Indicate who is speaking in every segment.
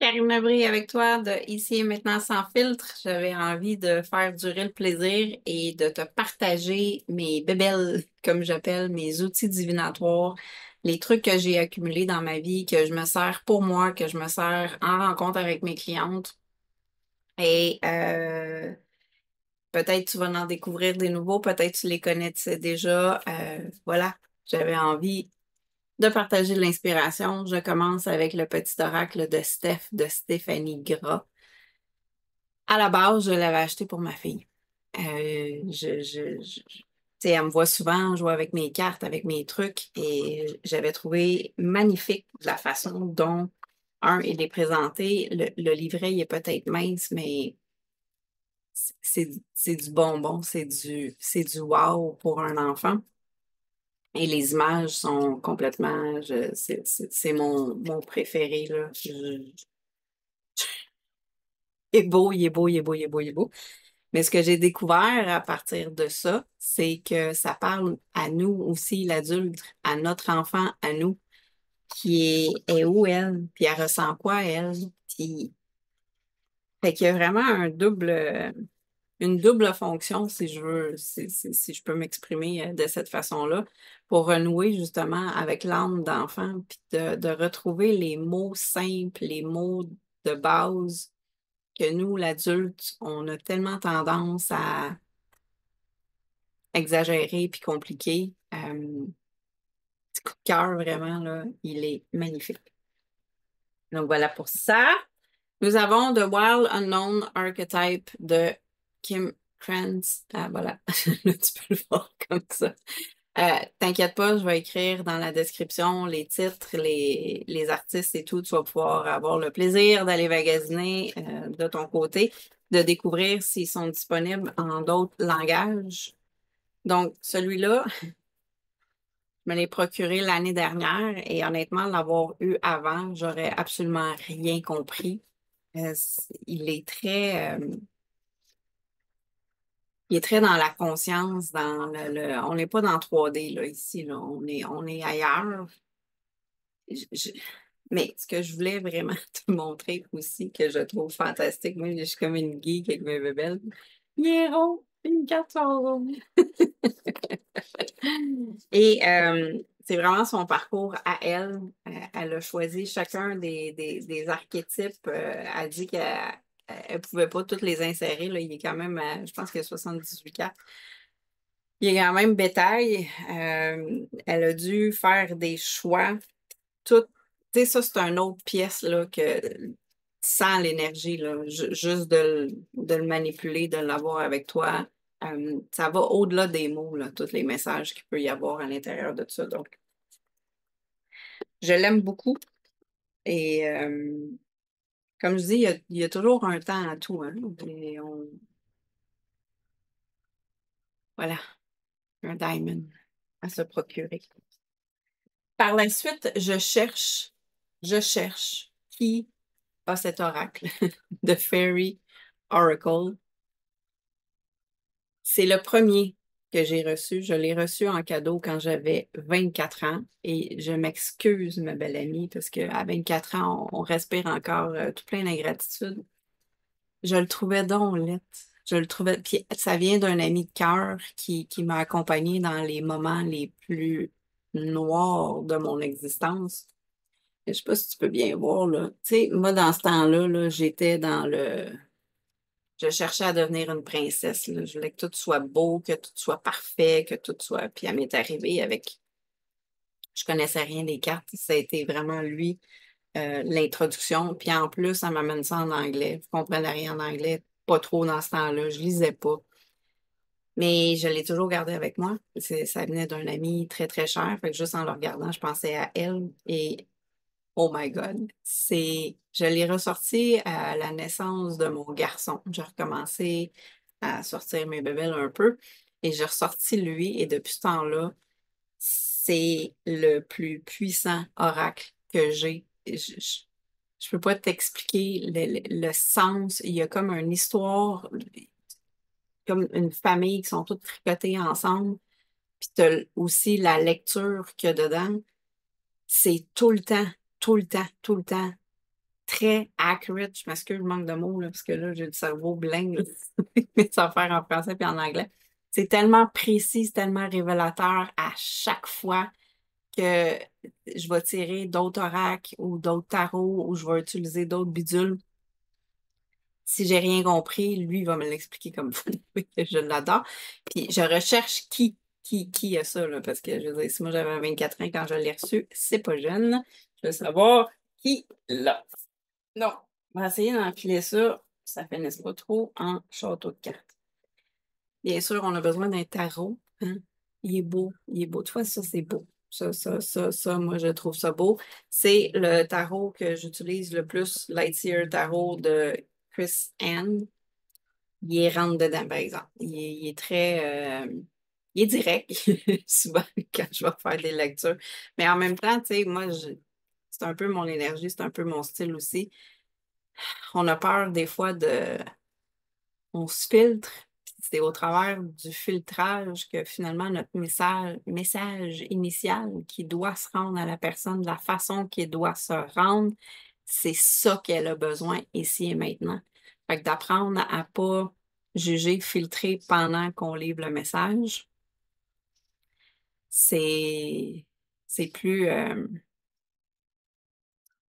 Speaker 1: Karine Abré avec toi de Ici et maintenant sans filtre. J'avais envie de faire durer le plaisir et de te partager mes bébelles, comme j'appelle, mes outils divinatoires, les trucs que j'ai accumulés dans ma vie, que je me sers pour moi, que je me sers en rencontre avec mes clientes. Et peut-être tu vas en découvrir des nouveaux, peut-être tu les connaissais déjà. Voilà, j'avais envie de partager de l'inspiration. Je commence avec le petit oracle de Steph de Stéphanie Gras. À la base, je l'avais acheté pour ma fille. Tu sais, elle me voit souvent jouer avec mes cartes, avec mes trucs, et j'avais trouvé magnifique la façon dont, il est présenté. Le livret, il est peut-être mince, mais c'est du bonbon, c'est du wow pour un enfant. Et les images sont complètement, c'est mon préféré, là. Il est beau, il est beau, il est beau, il est beau, il est beau. Mais ce que j'ai découvert à partir de ça, c'est que ça parle à nous aussi, l'adulte, à notre enfant, à nous, est où elle, puis elle ressent quoi elle. Puis, fait qu'il y a vraiment une double fonction, si je veux, si je peux m'exprimer de cette façon-là, pour renouer justement avec l'âme d'enfant, puis de retrouver les mots simples, les mots de base que nous, l'adulte, on a tellement tendance à exagéré puis compliqué. Petit coup de cœur, vraiment, là, il est magnifique. Donc voilà pour ça. Nous avons The Wild Unknown Archetype de Kim Krantz. Ah, voilà, là, tu peux le voir comme ça. T'inquiète pas, je vais écrire dans la description les titres, les artistes et tout. Tu vas pouvoir avoir le plaisir d'aller magasiner de ton côté, de découvrir s'ils sont disponibles en d'autres langages. Donc, celui-là, je me l'ai procuré l'année dernière et honnêtement, l'avoir eu avant, j'aurais absolument rien compris. Il est très dans la conscience, dans on n'est pas dans 3D là, ici, là. On est ailleurs. Je- je- mais ce que je voulais vraiment te montrer aussi, que je trouve fantastique, moi, je suis comme une geek avec mes bébelles. Il est rond, une carte sont rondes. Et c'est vraiment son parcours à elle. Elle a choisi chacun des archétypes. Elle dit qu'elle ne pouvait pas toutes les insérer. Là. Il est quand même, je pense qu'il y a 78 cartes. Il est quand même bétail. Elle a dû faire des choix. Tout, tu sais, ça, c'est une autre pièce là, que sans l'énergie, là, juste de le manipuler, de l'avoir avec toi. Ça va au-delà des mots, là, tous les messages qu'il peut y avoir à l'intérieur de tout ça. Donc, je l'aime beaucoup. Et comme je dis, il y a toujours un temps à tout, hein. Et voilà, un diamond à se procurer. Par la suite, je cherche qui a cet oracle de Fairy Oracle. C'est le premier que j'ai reçu. Je l'ai reçu en cadeau quand j'avais 24 ans. Et je m'excuse, ma belle amie, parce qu'à 24 ans, on respire encore tout plein d'ingratitude. Je le trouvais donc laid. Je le trouvais. Puis ça vient d'un ami de cœur qui m'a accompagnée dans les moments les plus noirs de mon existence. Je sais pas si tu peux bien voir, là. Tu sais, moi, dans ce temps-là, là, j'étais dans le. Je cherchais à devenir une princesse, là. Je voulais que tout soit beau, que tout soit parfait, que tout soit. Puis elle m'est arrivée avec. Je connaissais rien des cartes. Ça a été vraiment lui, l'introduction. Puis en plus, ça m'amène ça en anglais. Je comprenais rien en anglais, pas trop dans ce temps-là. Je lisais pas. Mais je l'ai toujours gardé avec moi. Ça venait d'un ami très, très cher. Fait que juste en le regardant, je pensais à elle. Et oh my God, je l'ai ressorti à la naissance de mon garçon. J'ai recommencé à sortir mes bébelles un peu et j'ai ressorti lui et depuis ce temps-là, c'est le plus puissant oracle que j'ai. Je peux pas t'expliquer le sens. Il y a comme une histoire, comme une famille qui sont toutes tricotées ensemble. Puis t'as aussi la lecture qu'il y a dedans. C'est tout le temps, tout le temps, tout le temps. très accurate. Je m'excuse, je manque de mots, là, parce que là, j'ai le cerveau blingue, mes affaires en français et en anglais. C'est tellement précis, c'est tellement révélateur à chaque fois que je vais tirer d'autres oracles ou d'autres tarots ou je vais utiliser d'autres bidules. Si j'ai rien compris, lui, il va me l'expliquer comme vous. Je l'adore. Puis je recherche qui a ça, là, parce que je veux dire, si moi j'avais 24 ans quand je l'ai reçu, c'est pas jeune. Je veux savoir qui l'a. Non, on va essayer d'enfiler ça. Ça finisse pas trop en château de cartes. Bien sûr, on a besoin d'un tarot. Hein. Il est beau, il est beau. Tu vois, ça, c'est beau. Ça, moi, je trouve ça beau. C'est le tarot que j'utilise le plus, Lightyear Tarot de Chris Anne. Il est rentre dedans, par exemple. Il est très... il est direct, souvent, quand je vais faire des lectures. Mais en même temps, tu sais, moi, c'est un peu mon énergie, c'est un peu mon style aussi. On a peur des fois de... On se filtre, puis c'est au travers du filtrage que finalement notre message initial qui doit se rendre à la personne de la façon qu'il doit se rendre, c'est ça qu'elle a besoin ici et maintenant. Fait que d'apprendre à pas juger, filtrer pendant qu'on livre le message, c'est c'est plus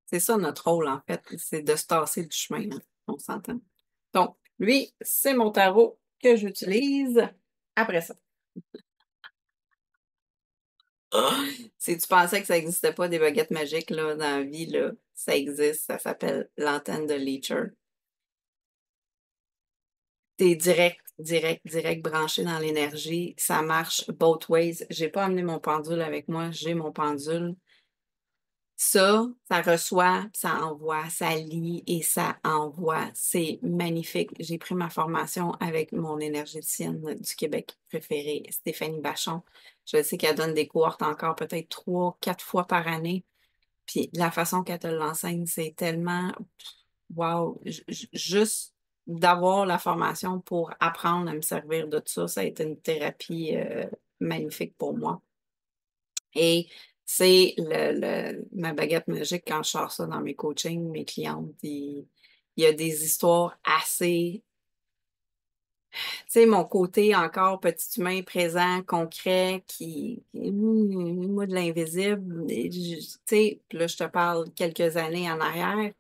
Speaker 1: c'est ça notre rôle en fait, c'est de se tasser du chemin, hein, on s'entend. Donc, lui, c'est mon tarot que j'utilise après ça. Si tu pensais que ça n'existait pas des baguettes magiques là, dans la vie, là, ça existe, ça s'appelle l'antenne de Leacher. T'es direct branché dans l'énergie. Ça marche both ways. J'ai pas amené mon pendule avec moi, j'ai mon pendule. Ça reçoit, ça envoie, ça lit et ça envoie. C'est magnifique. J'ai pris ma formation avec mon énergéticienne du Québec préférée, Stéphanie Bachon. Je sais qu'elle donne des cohortes encore peut-être 3, 4 fois par année. Puis la façon qu'elle te l'enseigne, c'est tellement wow. Juste d'avoir la formation pour apprendre à me servir de ça a été une thérapie magnifique pour moi. Et c'est ma baguette magique quand je sors ça dans mes coachings, mes clientes. Il y a des histoires assez, tu sais, mon côté encore petit humain présent, concret, moi, de l'invisible. Tu sais, puis là, je te parle quelques années en arrière.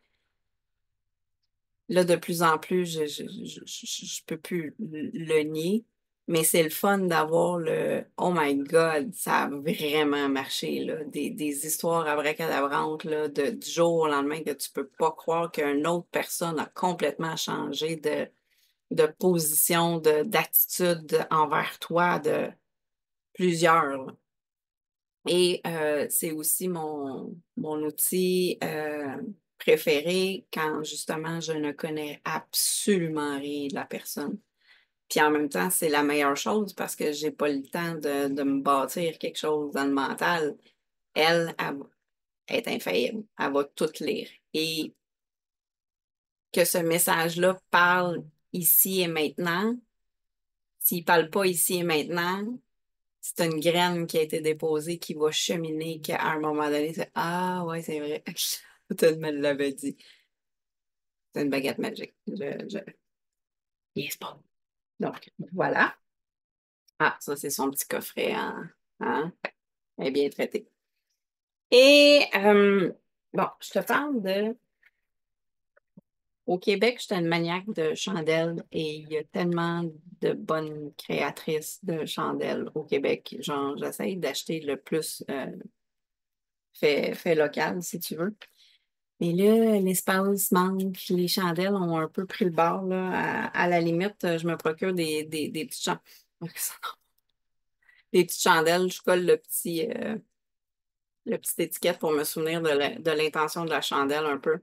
Speaker 1: Là, de plus en plus, je peux plus le nier, mais c'est le fun d'avoir le Oh my God, ça a vraiment marché, là. Des histoires abracadabrantes, là, du jour au lendemain que tu peux pas croire qu'une autre personne a complètement changé de position, d'attitude envers toi, de plusieurs, là. Et c'est aussi mon outil préféré quand justement je ne connais absolument rien de la personne. Puis en même temps, c'est la meilleure chose parce que j'ai pas le temps de me bâtir quelque chose dans le mental. Elle est infaillible. Elle va tout lire. Et que ce message-là parle ici et maintenant. S'il parle pas ici et maintenant, c'est une graine qui a été déposée qui va cheminer, qu'à un moment donné, c'est Ah, ouais, c'est vrai. Tu me l'avais dit. C'est une baguette magique. Yes, pas. Donc, voilà. Ah, ça, c'est son petit coffret. Hein? Elle est bien traitée. Et, bon, je te parle de. Au Québec, j'étais une maniaque de chandelles et il y a tellement de bonnes créatrices de chandelles au Québec. Genre, j'essaye d'acheter le plus fait local, si tu veux. Mais là, l'espace manque, les chandelles ont un peu pris le bord, là. À la limite, je me procure des petites des petites chandelles, je colle le petit étiquette pour me souvenir de l'intention de la chandelle un peu.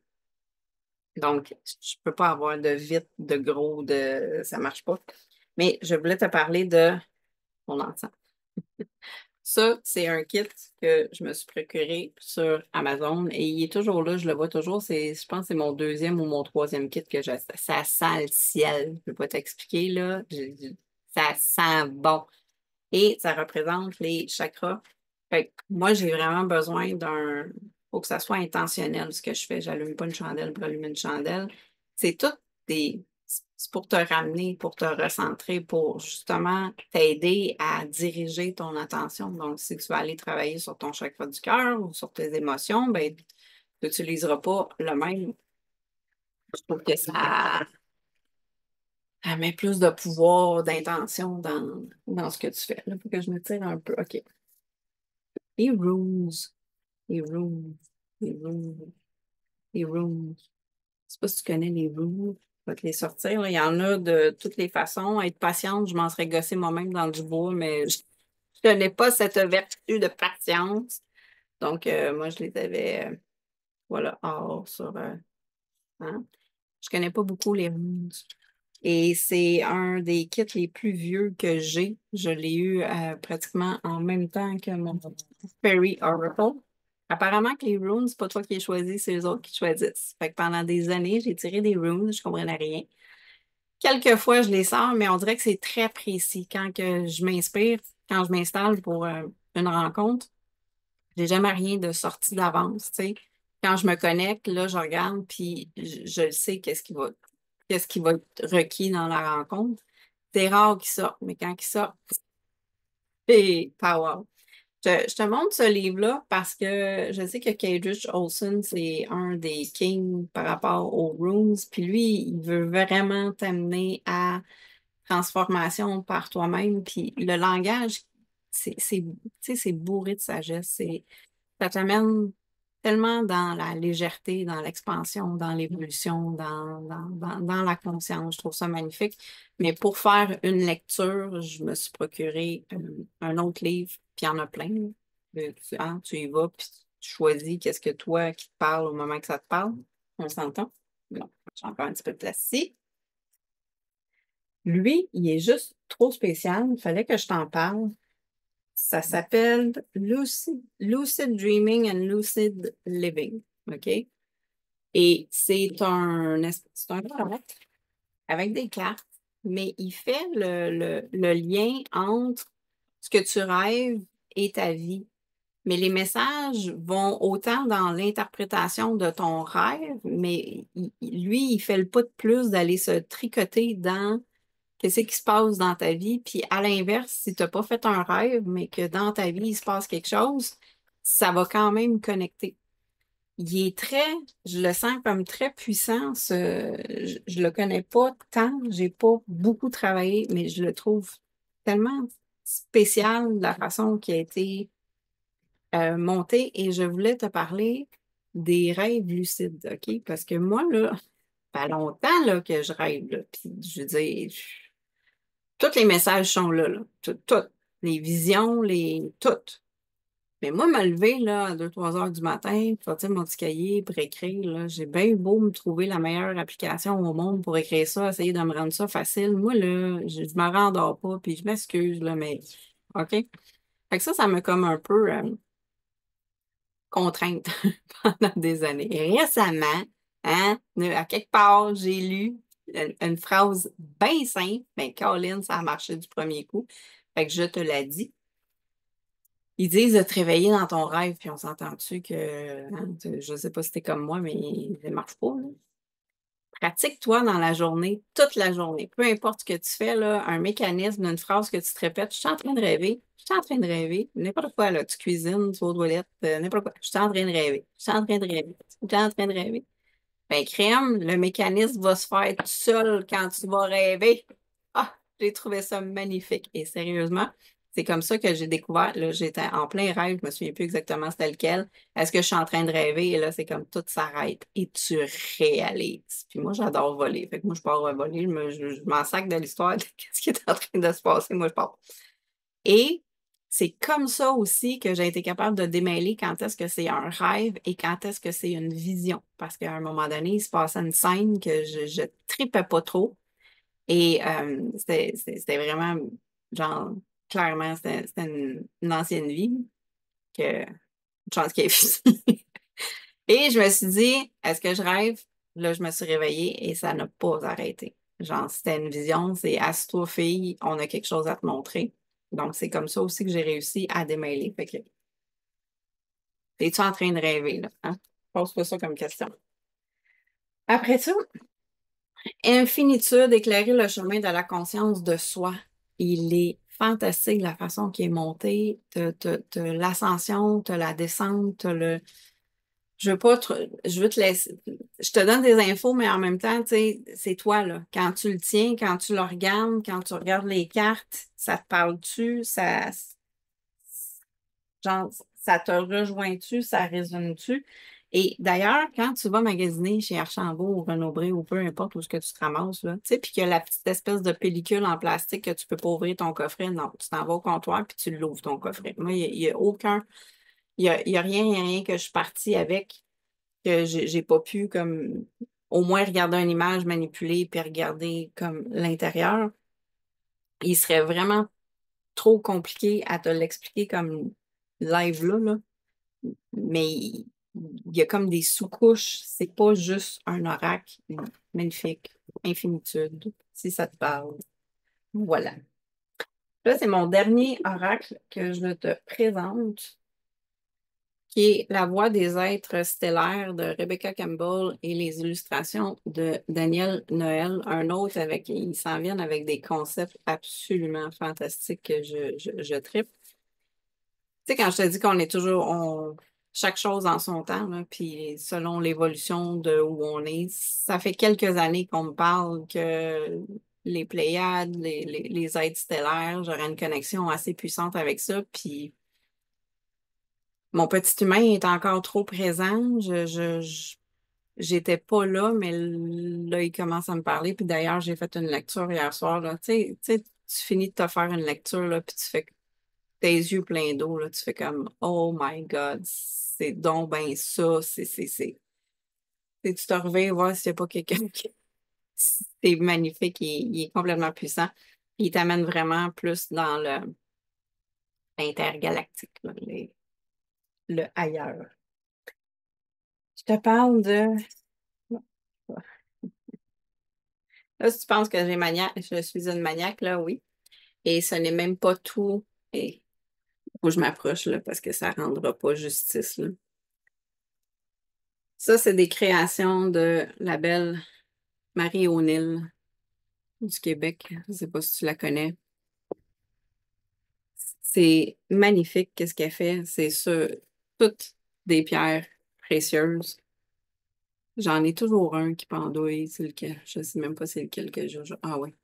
Speaker 1: Donc, je peux pas avoir de vite, de gros, ça marche pas. Mais je voulais te parler de mon encens. Ça, c'est un kit que je me suis procuré sur Amazon et il est toujours là, je le vois toujours. Je pense que c'est mon deuxième ou mon troisième kit que j'ai. Ça sent le ciel. Je peux pas t'expliquer, là. Ça sent bon. Et ça représente les chakras. Fait que moi, j'ai vraiment besoin d'un. faut que ça soit intentionnel ce que je fais. J'allume pas une chandelle pour allumer une chandelle. C'est tout des. C'est pour te ramener, pour te recentrer, pour justement t'aider à diriger ton attention. Donc, si tu vas aller travailler sur ton chakra du cœur ou sur tes émotions, ben, tu n'utiliseras pas le même. Je trouve que ça met plus de pouvoir, d'intention dans ce que tu fais. Là, il faut que je me tire un peu. OK. Les runes. Les runes. Les runes. Les runes. Je sais pas si tu connais les runes. Je vais te les sortir, là. Il y en a de toutes les façons. Être patiente, je m'en serais gossée moi-même dans du bois, mais je n'ai pas cette vertu de patience. Donc, moi, je les avais, voilà, hors sur. Hein. Je connais pas beaucoup les runes. Et c'est un des kits les plus vieux que j'ai. Je l'ai eu pratiquement en même temps que mon Fairy Oracle. Apparemment que les runes, c'est pas toi qui les choisis, c'est les autres qui choisissent. Fait que pendant des années, j'ai tiré des runes, je comprenais rien. Quelquefois, je les sors, mais on dirait que c'est très précis. Quand que je m'inspire, quand je m'installe pour une rencontre, j'ai jamais rien de sorti d'avance, tu sais. Quand je me connecte, là, je regarde, puis je le sais qu'est-ce qui va être requis dans la rencontre. C'est rare qu'il sorte, mais quand il sort, c'est power. Je te montre ce livre-là parce que je sais que Kadrich Olson, c'est un des kings par rapport aux runes. Puis lui, il veut vraiment t'amener à transformation par toi-même. Puis le langage, tu sais, c'est bourré de sagesse. Ça t'amène tellement dans la légèreté, dans l'expansion, dans l'évolution, dans la conscience. Je trouve ça magnifique. Mais pour faire une lecture, je me suis procuré un autre livre, puis il y en a plein. Là. Tu y vas, puis tu choisis qu'est-ce que toi qui te parle au moment que ça te parle. On s'entend? Bon, j'ai encore un petit peu de place ici. Lui, il est juste trop spécial. Il fallait que je t'en parle. Ça s'appelle Lucid Dreaming and Lucid Living. OK? Et c'est un tarot avec des cartes, mais il fait le lien entre ce que tu rêves et ta vie. Mais les messages vont autant dans l'interprétation de ton rêve, mais lui, il fait le pas de plus d'aller se tricoter dans qu'est-ce qui se passe dans ta vie. Puis à l'inverse, si tu n'as pas fait un rêve, mais que dans ta vie, il se passe quelque chose, ça va quand même connecter. Il est très, je le sens comme très puissant. Je le connais pas tant, j'ai pas beaucoup travaillé, mais je le trouve tellement spécial de la façon qui a été monté. Et je voulais te parler des rêves lucides, OK? Parce que moi, là, ça fait longtemps là, que je rêve, là. Puis je veux dire, tous les messages sont là, là. Tout. Les visions, toutes. Mais moi, me lever là, à 2-3 heures du matin, pour sortir mon petit cahier pour écrire, là, j'ai bien eu beau me trouver la meilleure application au monde pour écrire ça, essayer de me rendre ça facile. Moi, là, je me rendors pas, puis je m'excuse, là, mais OK? Fait que ça m'a comme un peu contrainte pendant des années. Et récemment, hein, à quelque part, j'ai lu une phrase bien simple, mais Colin, ça a marché du premier coup. Fait que je te l'ai dit. Ils disent de te réveiller dans ton rêve, puis on s'entend-tu que, hein, je sais pas si t'es comme moi, mais ça marche pas, là. Pratique-toi dans la journée, toute la journée. Peu importe ce que tu fais, là, un mécanisme, une phrase que tu te répètes, je suis en train de rêver, je suis en train de rêver, n'importe quoi, là, tu cuisines, tu vas aux toilettes, n'importe quoi, je suis en train de rêver, je suis en train de rêver, je suis en train de rêver. Ben, crème, le mécanisme va se faire tout seul quand tu vas rêver. Ah, j'ai trouvé ça magnifique. Et sérieusement, c'est comme ça que j'ai découvert. Là, j'étais en plein rêve, je me souviens plus exactement c'était lequel. Est-ce que je suis en train de rêver? Et là, c'est comme tout s'arrête et tu réalises. Puis moi, j'adore voler. Fait que moi, je pars voler, je m'en sac de l'histoire de ce qui est en train de se passer. Moi, je pars. Et c'est comme ça aussi que j'ai été capable de démêler quand est-ce que c'est un rêve et quand est-ce que c'est une vision. Parce qu'à un moment donné, il se passait une scène que je tripais pas trop. Et c'était vraiment, genre, clairement, c'était une ancienne vie que, une chance qu'il y ait fini. Et je me suis dit, est-ce que je rêve? Là, je me suis réveillée et ça n'a pas arrêté. Genre, c'était une vision, c'est assis-toi, fille, on a quelque chose à te montrer. Donc, c'est comme ça aussi que j'ai réussi à démêler. Fait que Es-tu en train de rêver, là? Hein? Pose-toi ça comme question. Après ça, Infinitude, éclairer le chemin de la conscience de soi. Il est fantastique la façon qu'il est monté. T'as l'ascension, t'as la descente, t'as le. Je veux pas je veux te laisser. Je te donne des infos, mais en même temps, tu sais, c'est toi, là. Quand tu le tiens, quand tu le regardes, quand tu regardes les cartes, ça te parle-tu? Genre, ça te rejoint-tu? Ça résonne-tu? Et d'ailleurs, quand tu vas magasiner chez Archambault ou Renaud-Bré ou peu importe où ce que tu te ramasses, là, tu sais, puis qu'il y a la petite espèce de pellicule en plastique que tu peux pas ouvrir ton coffret, non, tu t'en vas au comptoir puis tu l'ouvres ton coffret. Moi, il y a aucun, il y a rien, il y a rien que je suis partie avec que j'ai pas pu comme au moins regarder une image manipulée puis regarder comme l'intérieur. Il serait vraiment trop compliqué à te l'expliquer comme live là. Mais il y a comme des sous-couches. C'est pas juste un oracle magnifique, infinitude, si ça te parle. Voilà. Là, c'est mon dernier oracle que je te présente, qui est La Voix des êtres stellaires de Rebecca Campbell et les illustrations de Daniel Noël. Un autre avec, ils s'en viennent avec des concepts absolument fantastiques que je tripe. Tu sais, quand je te dis qu'on est toujours, chaque chose en son temps, là, puis selon l'évolution de où on est, ça fait quelques années qu'on me parle que les Pléiades, les êtres stellaires, j'aurais une connexion assez puissante avec ça, puis mon petit humain est encore trop présent. J'étais pas là, mais là, il commence à me parler, puis d'ailleurs, j'ai fait une lecture hier soir, là. Tu finis de te faire une lecture, là, puis tu fais tes yeux pleins d'eau, là, tu fais comme Oh my God, c'est donc ben ça, tu te reviens voir s'il n'y a pas quelqu'un qui c'est magnifique, il est complètement puissant. Puis il t'amène vraiment plus dans l'intergalactique, là, le ailleurs. Je te parle de. Là, si tu penses que je suis une maniaque, là, oui. Et ce n'est même pas tout. Et faut que je m'approche, là, parce que ça ne rendra pas justice, là. Ça, c'est des créations de la belle Marie O'Neill du Québec. Je ne sais pas si tu la connais. C'est magnifique, qu'est-ce qu'elle fait. C'est sur toutes des pierres précieuses. J'en ai toujours un qui pendouille. C'est lequel? Je ne sais même pas c'est lequel que j'ai. Ah oui,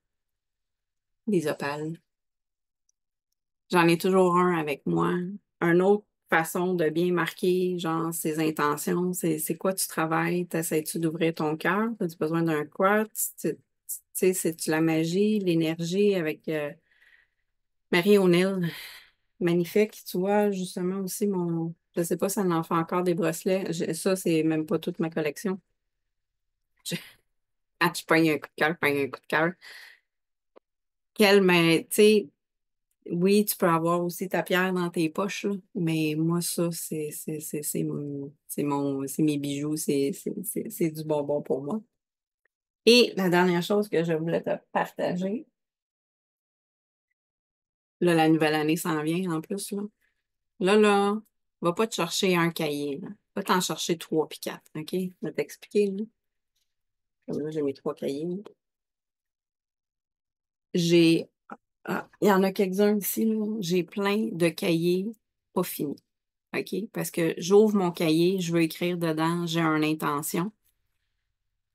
Speaker 1: des opales. J'en ai toujours un avec moi. Une autre façon de bien marquer, genre, ses intentions. C'est quoi tu travailles? T'essaies-tu d'ouvrir ton cœur? As-tu besoin d'un quartz? Tu sais, c'est-tu la magie, l'énergie avec Marie O'Neill? Magnifique. Tu vois, justement aussi, je sais pas si elle en fait encore des bracelets. Ça, c'est même pas toute ma collection. Je- Quand tu pognes un coup de cœur, je pogne un coup de cœur. Mais, tu sais, oui, tu peux avoir aussi ta pierre dans tes poches, là, mais moi, ça, c'est mes bijoux, c'est du bonbon pour moi. Et la dernière chose que je voulais te partager, là, la nouvelle année s'en vient en plus, là. Là, va pas te chercher un cahier, là. Va t'en chercher trois puis quatre, OK? Je vais t'expliquer, là. Comme là, j'ai mes trois cahiers, là. J'ai, il y en a quelques-uns ici, là. J'ai plein de cahiers pas finis. OK? Parce que j'ouvre mon cahier, je veux écrire dedans, j'ai une intention.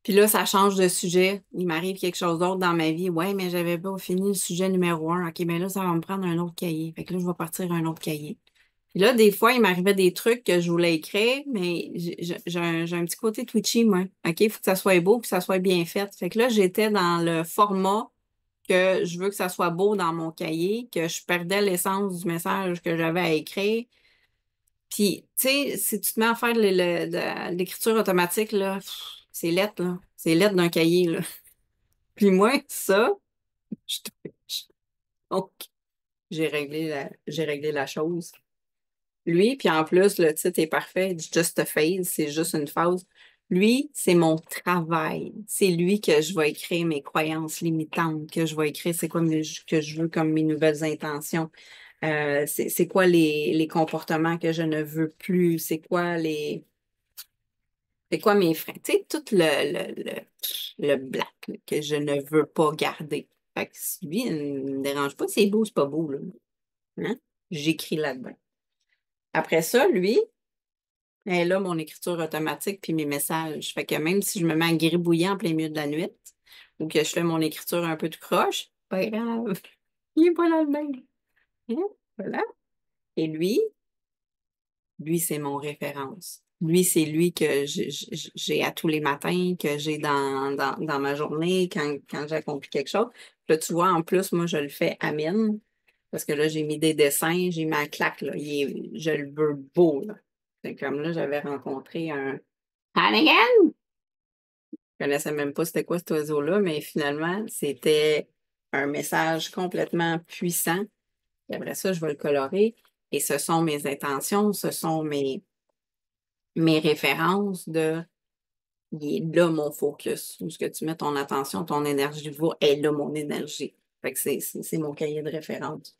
Speaker 1: Puis là, ça change de sujet. Il m'arrive quelque chose d'autre dans ma vie. Ouais, mais j'avais pas fini le sujet numéro un. OK, mais là, ça va me prendre un autre cahier. Fait que là, je vais partir un autre cahier. Puis là, des fois, il m'arrivait des trucs que je voulais écrire, mais j'ai un petit côté twitchy, moi. OK, il faut que ça soit beau, que ça soit bien fait. Fait que là, j'étais dans le format que je veux que ça soit beau dans mon cahier, que je perdais l'essence du message que j'avais à écrire. Puis, tu sais, si tu te mets à faire de l'écriture automatique, là, c'est lettre, là. C'est lettre d'un cahier, là. Puis moi, ça, je touche. Donc, j'ai réglé la chose. Lui, puis en plus, le titre est parfait. It's just a phase, c'est juste une phase. Lui, c'est mon travail. C'est lui que je vais écrire mes croyances limitantes, que je vais écrire c'est quoi que je veux comme mes nouvelles intentions. C'est quoi les comportements que je ne veux plus? C'est quoi mes freins? Tu sais, tout le black là, que je ne veux pas garder. Fait que lui, il ne me dérange pas. C'est beau, c'est pas beau, là. Hein? J'écris là-dedans. Après ça, lui, elle est là, mon écriture automatique puis mes messages. Fait que même si je me mets à gribouiller en plein milieu de la nuit ou que je fais mon écriture un peu tout croche, pas grave. Il est pas dans le même. Hein? Voilà. Et lui, c'est mon référence. Lui, c'est lui que j'ai à tous les matins, que j'ai dans ma journée quand j'accomplis quelque chose. Là, tu vois, en plus, moi, je le fais à mine, parce que là, j'ai mis des dessins, j'ai mis un claque, là. Je le veux beau, là. C'est comme là, j'avais rencontré un Hannigan. Je connaissais même pas c'était quoi cet oiseau-là, mais finalement, c'était un message complètement puissant. Et après ça, je vais le colorer. Et ce sont mes intentions, ce sont mes références de il est là mon focus. Où est-ce que tu mets ton attention, ton énergie va, est là mon énergie. Fait que c'est mon cahier de référence.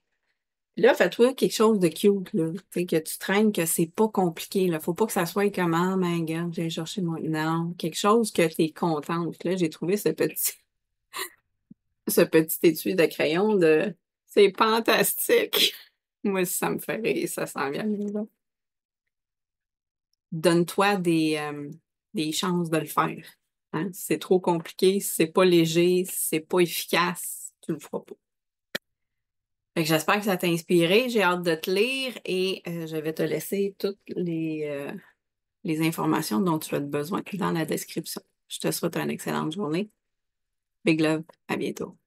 Speaker 1: Puis là, fais-toi quelque chose de cute, là. Tu sais, que tu traînes, que c'est pas compliqué, là. Faut pas que ça soit comme, ah, my God, j'ai cherché mon. Non, quelque chose que tu es contente. Là, j'ai trouvé ce petit étui de crayon de. C'est fantastique. Moi, ça me fait rire, ça sent bien. Là. Donne-toi des chances de le faire. Hein? Si c'est trop compliqué, si c'est pas léger, si c'est pas efficace, tu le feras pas. Fait que j'espère que ça t'a inspiré. J'ai hâte de te lire et je vais te laisser toutes les informations dont tu as besoin dans la description. Je te souhaite une excellente journée. Big love, à bientôt.